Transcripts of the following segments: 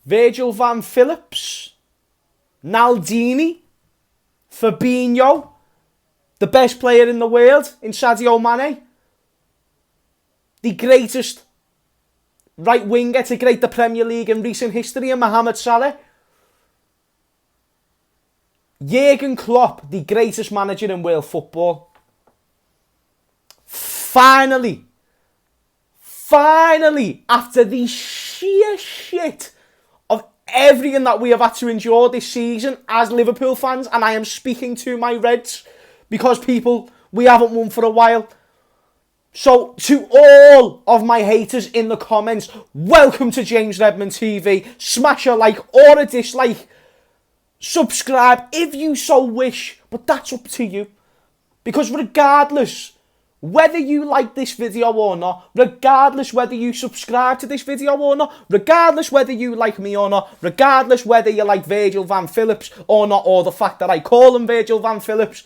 Virgil van Phillips, Nathanieldini, Fabinho, the best player in the world in Sadio Mane, the greatest right winger to grade the Premier League in recent history in Mohamed Salah, Jurgen Klopp, the greatest manager in world football. Finally, after the sheer shit of everything that we have had to endure this season as Liverpool fans, and I am speaking to my Reds, because we haven't won for a while. So, to all of my haters in the comments, welcome to James Redmond TV. Smash a like or a dislike. Subscribe if you so wish, but that's up to you. Because regardless whether you like this video or not, regardless whether you subscribe to this video or not, regardless whether you like me or not, regardless whether you like Virgil van Phillips or not, or the fact that I call him Virgil van Phillips,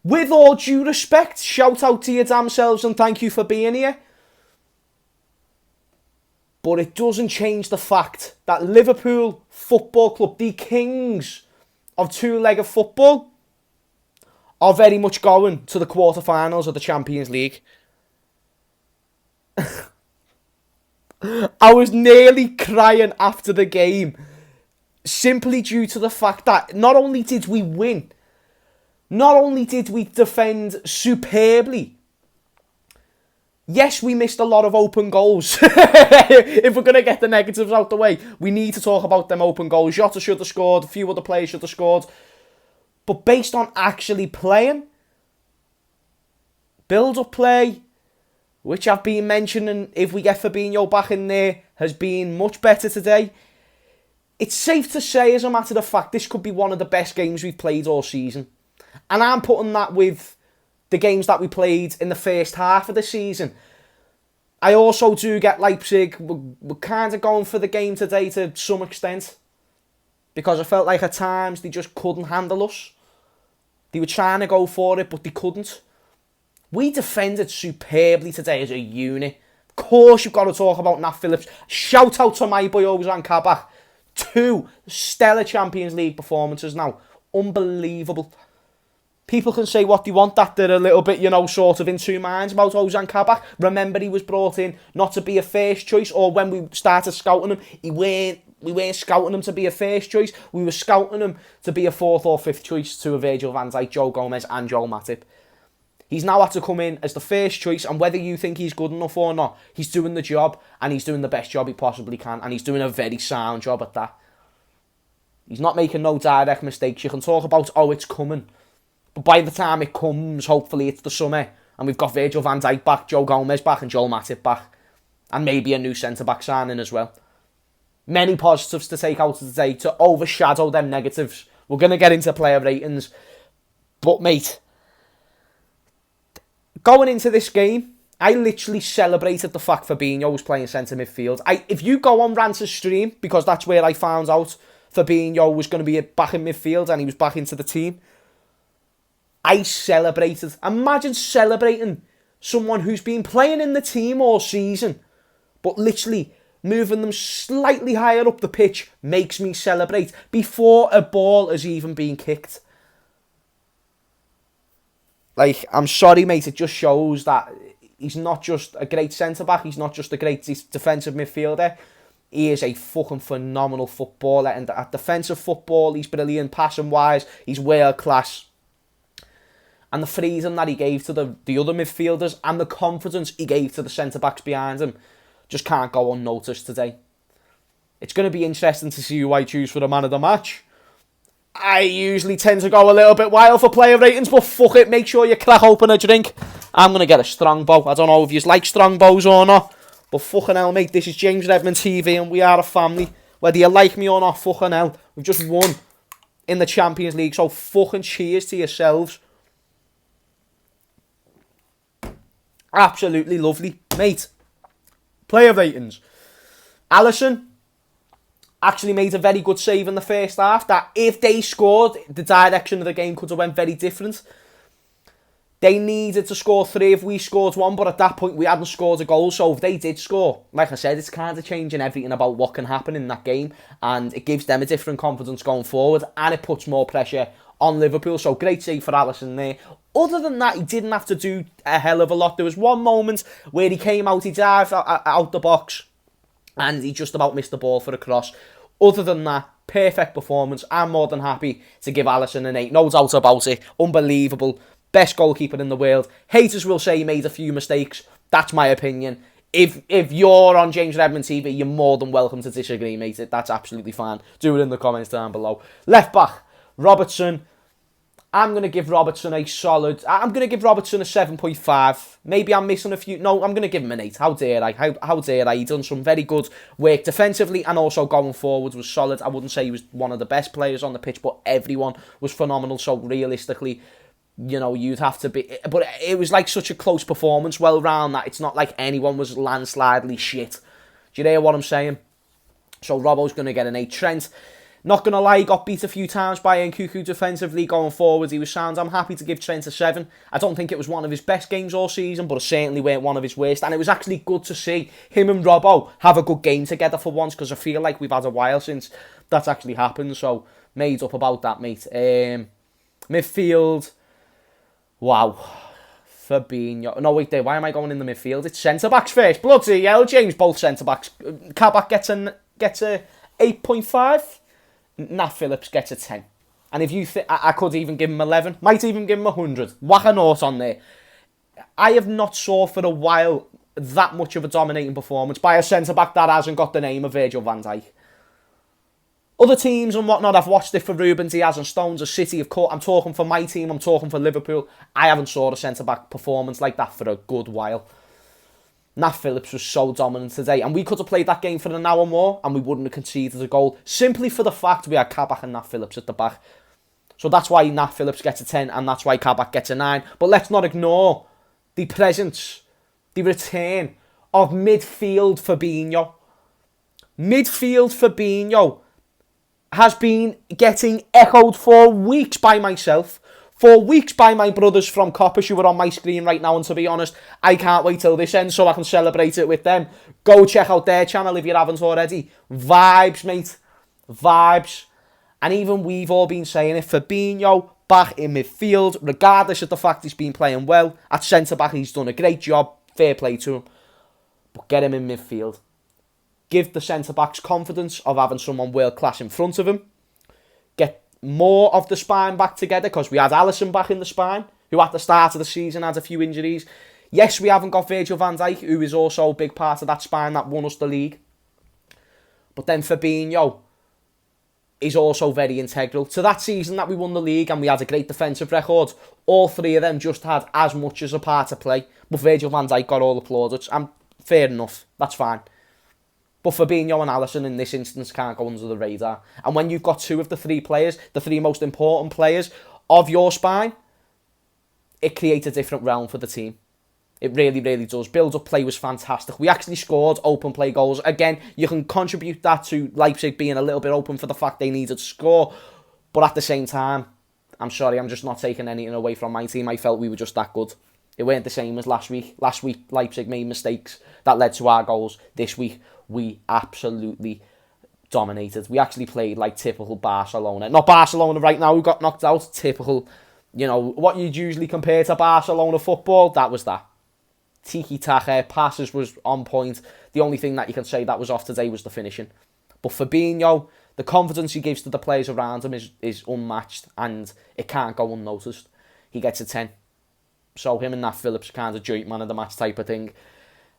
with all due respect, shout out to your damn selves and thank you for being here. But it doesn't change the fact that Liverpool Football Club, the kings of two-legged football, are very much going to the quarterfinals of the Champions League. I was nearly crying after the game, simply due to the fact that not only did we win, not only did we defend superbly, yes, we missed a lot of open goals. If we're going to get the negatives out the way, we need to talk about them open goals. Jota should have scored, a few other players should have scored. But based on actually playing, build-up play, which I've been mentioning, if we get Fabinho back in there, has been much better today. It's safe to say, as a matter of fact, this could be one of the best games we've played all season. And I'm putting that with the games that we played in the first half of the season. I also do get Leipzig. We're kind of going for the game today to some extent, because I felt like at times they just couldn't handle us. They were trying to go for it, but they couldn't. We defended superbly today as a unit. Of course, you've got to talk about Nat Phillips. Shout out to my boy Ozan Kabak. 2 stellar Champions League performances now. Unbelievable. People can say what they want, that they're a little bit, sort of in two minds about Ozan Kabak. Remember, he was brought in not to be a first choice, or when we started scouting him, we weren't scouting him to be a first choice. We were scouting him to be a 4th or 5th choice to a Virgil van Dijk, Joe Gomez and Joel Matip. He's now had to come in as the first choice, and whether you think he's good enough or not, he's doing the job, and he's doing the best job he possibly can, and he's doing a very sound job at that. He's not making no direct mistakes. You can talk about, it's coming. But by the time it comes, hopefully it's the summer, and we've got Virgil van Dijk back, Joe Gomez back, and Joel Matip back. And maybe a new centre-back signing as well. Many positives to take out today to overshadow them negatives. We're going to get into player ratings. But, mate, going into this game, I literally celebrated the fact Fabinho was playing centre midfield. If you go on Rance's stream, because that's where I found out Fabinho was going to be back in midfield and he was back into the team, I celebrated. Imagine celebrating someone who's been playing in the team all season, but literally moving them slightly higher up the pitch makes me celebrate before a ball has even been kicked. Like, I'm sorry, mate, it just shows that he's not just a great centre-back, he's not just a great defensive midfielder, he is a fucking phenomenal footballer, and at defensive football, he's brilliant, passing-wise, he's world-class. And the freedom that he gave to the other midfielders and the confidence he gave to the centre-backs behind him just can't go unnoticed today. It's going to be interesting to see who I choose for the man of the match. I usually tend to go a little bit wild for player ratings, but fuck it, make sure you crack open a drink. I'm going to get a strongbow. I don't know if you like strongbows or not, but fucking hell, mate, this is James Redmond TV and we are a family. Whether you like me or not, fucking hell, we've just won in the Champions League, so fucking cheers to yourselves. Absolutely lovely, mate. Player ratings. Alisson actually made a very good save in the first half, that if they scored, the direction of the game could have went very different. They needed to score 3 if we scored 1, but at that point we hadn't scored a goal, so if they did score, like I said, it's kind of changing everything about what can happen in that game, and it gives them a different confidence going forward, and it puts more pressure on Liverpool, so great save for Alisson there. Other than that, he didn't have to do a hell of a lot. There was one moment where he came out, he dived out the box, and he just about missed the ball for a cross. Other than that, perfect performance. I'm more than happy to give Alisson an 8. No doubt about it. Unbelievable. Best goalkeeper in the world. Haters will say he made a few mistakes. That's my opinion. If you're on James Redmond TV, you're more than welcome to disagree, mate. That's absolutely fine. Do it in the comments down below. Left back, Robertson. I'm going to give Robertson a solid... I'm going to give Robertson a 7.5. Maybe I'm missing a few... No, I'm going to give him an 8. How dare I? How dare I? He done some very good work defensively, and also going forwards was solid. I wouldn't say he was one of the best players on the pitch, but everyone was phenomenal. So realistically, you know, you'd have to be... But it was like such a close performance, well round that it's not like anyone was landslidely shit. Do you hear what I'm saying? So Robbo's going to get an 8. Trent... Not going to lie, he got beat a few times by Nkunku defensively going forward. He was sound. I'm happy to give Trent a 7. I don't think it was one of his best games all season, but it certainly weren't one of his worst. And it was actually good to see him and Robbo have a good game together for once, because I feel like we've had a while since that's actually happened. So, made up about that, mate. Midfield. Wow. Fabinho. No, wait there. Why am I going in the midfield? It's centre-backs first. Bloody hell, James. Both centre-backs. Kabak gets a 8.5. Nat Phillips gets a 10. And if you think... I could even give him 11. Might even give him 100. Whack a note on there. I have not saw for a while that much of a dominating performance by a centre-back that hasn't got the name of Virgil van Dijk. Other teams and whatnot, I've watched it for Ruben Diaz and Stones, a City, of course. I'm talking for my team, I'm talking for Liverpool. I haven't saw a centre-back performance like that for a good while. Nat Phillips was so dominant today, and we could have played that game for an hour more and we wouldn't have conceded a goal, simply for the fact we had Kabak and Nat Phillips at the back. So that's why Nat Phillips gets a 10 and that's why Kabak gets a 9. But let's not ignore the presence, the return of midfield Fabinho. Midfield Fabinho has been getting echoed for weeks by myself, for weeks by my brothers from Coppers who are on my screen right now, and to be honest, I can't wait till this ends so I can celebrate it with them. Go check out their channel if you haven't already. Vibes, mate. Vibes. And even we've all been saying it, Fabinho back in midfield, regardless of the fact he's been playing well. At centre-back, he's done a great job. Fair play to him. But get him in midfield. Give the centre-backs confidence of having someone world-class in front of him. Get more of the spine back together, because we had Alisson back in the spine, who at the start of the season had a few injuries. Yes, we haven't got Virgil van Dijk, who is also a big part of that spine that won us the league. But then Fabinho is also very integral to that season that we won the league, and we had a great defensive record. All three of them just had as much as a part to play, but Virgil van Dijk got all the plaudits, and fair enough, that's fine. But Fabinho and Alisson in this instance can't go under the radar. And when you've got two of the three players, the three most important players of your spine, it creates a different realm for the team. It really, really does. Build-up play was fantastic. We actually scored open play goals. Again, you can contribute that to Leipzig being a little bit open for the fact they needed to score. But at the same time, I'm sorry, I'm just not taking anything away from my team. I felt we were just that good. It weren't the same as last week. Last week, Leipzig made mistakes that led to our goals. This week, we absolutely dominated. We actually played like typical Barcelona. Not Barcelona right now, who got knocked out. Typical, you know, what you'd usually compare to Barcelona football, that was that. Tiki-taka, passes was on point. The only thing that you can say that was off today was the finishing. But Fabinho, the confidence he gives to the players around him is unmatched, and it can't go unnoticed. He gets a 10. So him and Nat Phillips kind of joint man of the match type of thing.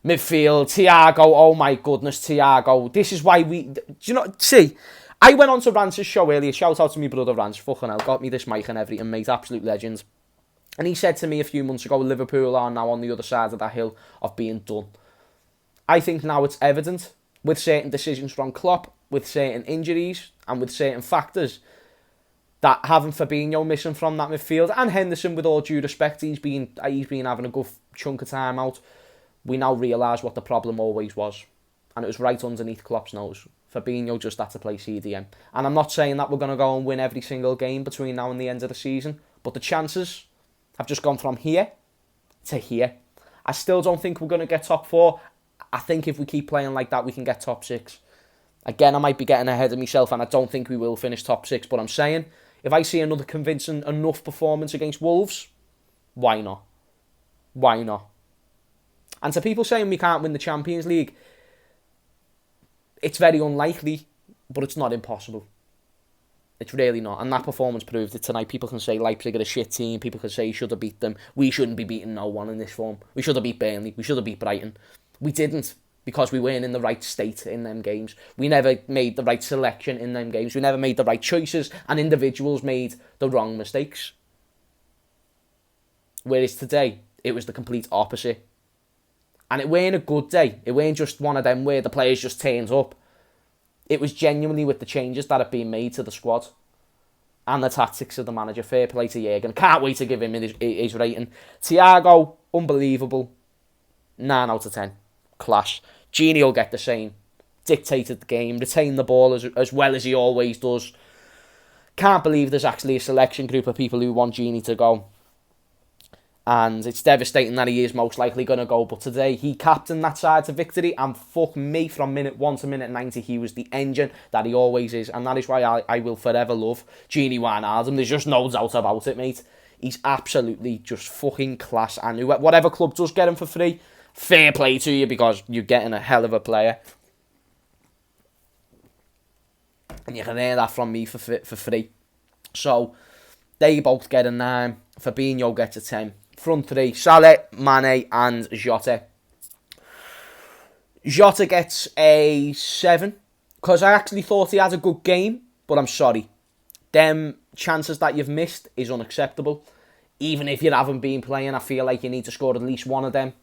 Midfield, Thiago, oh my goodness, Thiago. This is why we... Do you know... See, I went on to Rance's show earlier. Shout out to my brother Rance. Fucking hell, got me this mic and everything, mate. Absolute legend. And he said to me a few months ago, Liverpool are now on the other side of that hill of being done. I think now it's evident, with certain decisions from Klopp, with certain injuries, and with certain factors, that having Fabinho missing from that midfield, and Henderson, with all due respect, he's been having a good chunk of time out. We now realise what the problem always was. And it was right underneath Klopp's nose. Fabinho just had to play CDM. And I'm not saying that we're going to go and win every single game between now and the end of the season, but the chances have just gone from here to here. I still don't think we're going to get top 4. I think if we keep playing like that, we can get top 6. Again, I might be getting ahead of myself, and I don't think we will finish top 6. But I'm saying, if I see another convincing enough performance against Wolves, why not? Why not? And to people saying we can't win the Champions League, it's very unlikely, but it's not impossible. It's really not. And that performance proved it tonight. People can say Leipzig are a shit team. People can say you should have beat them. We shouldn't be beating no one in this form. We should have beat Burnley. We should have beat Brighton. We didn't, because we weren't in the right state in them games. We never made the right selection in them games. We never made the right choices, and individuals made the wrong mistakes. Whereas today, it was the complete opposite. And it weren't a good day. It weren't just one of them where the players just turned up. It was genuinely with the changes that have been made to the squad and the tactics of the manager. Fair play to Jurgen. Can't wait to give him his rating. Thiago, unbelievable. 9 out of 10. Class. Gini will get the same. Dictated the game. Retained the ball as well as he always does. Can't believe there's actually a selection group of people who want Gini to go. And it's devastating that he is most likely going to go. But today, he captained that side to victory. And fuck me, from minute 1 to minute 90, he was the engine that he always is. And that is why I will forever love Gini Wijnaldum. There's just no doubt about it, mate. He's absolutely just fucking class. And whatever club does get him for free, fair play to you, because you're getting a hell of a player. And you can hear that from me for free. So, they both get a 9. Fabinho gets a 10. Front 3, Salah, Mane and Jota. Jota gets a 7, because I actually thought he had a good game, but I'm sorry. Them chances that you've missed is unacceptable. Even if you haven't been playing, I feel like you need to score at least one of them.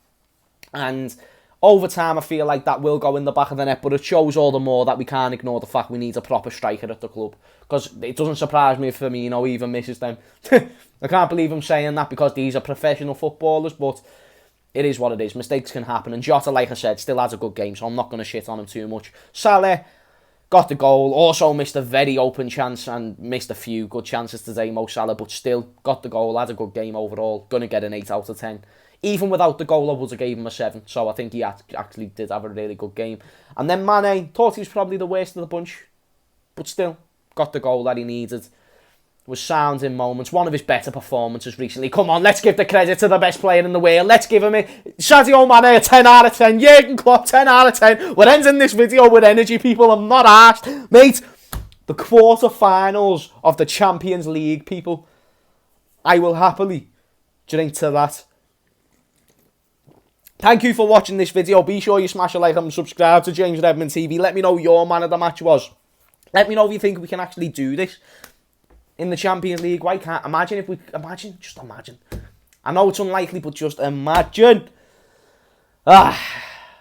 And over time, I feel like that will go in the back of the net, but it shows all the more that we can't ignore the fact we need a proper striker at the club. Because it doesn't surprise me if Firmino even misses them. I can't believe I'm saying that, because these are professional footballers, but it is what it is. Mistakes can happen. And Jota, like I said, still has a good game, so I'm not going to shit on him too much. Salah got the goal, also missed a very open chance and missed a few good chances today, Mo Salah, but still got the goal, had a good game overall. Going to get an 8 out of 10. Even without the goal, I would have gave him a 7. So I think he actually did have a really good game. And then Mane, thought he was probably the worst of the bunch, but still got the goal that he needed. Was sound in moments. One of his better performances recently. Come on, let's give the credit to the best player in the world. Let's give him Sadio Mane a 10 out of 10. Jurgen Klopp, 10 out of 10. We're ending this video with energy, people. I'm not arsed. Mate, the quarter-finals of the Champions League, people. I will happily drink to that. Thank you for watching this video. Be sure you smash a like and subscribe to James Redmond TV. Let me know who your man of the match was. Let me know if you think we can actually do this in the Champions League. Why can't? Just imagine. I know it's unlikely, but just imagine.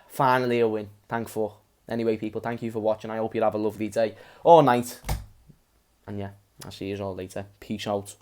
Finally a win. Thankful. Anyway, people, thank you for watching. I hope you have a lovely day or night. And yeah, I'll see you all later. Peace out.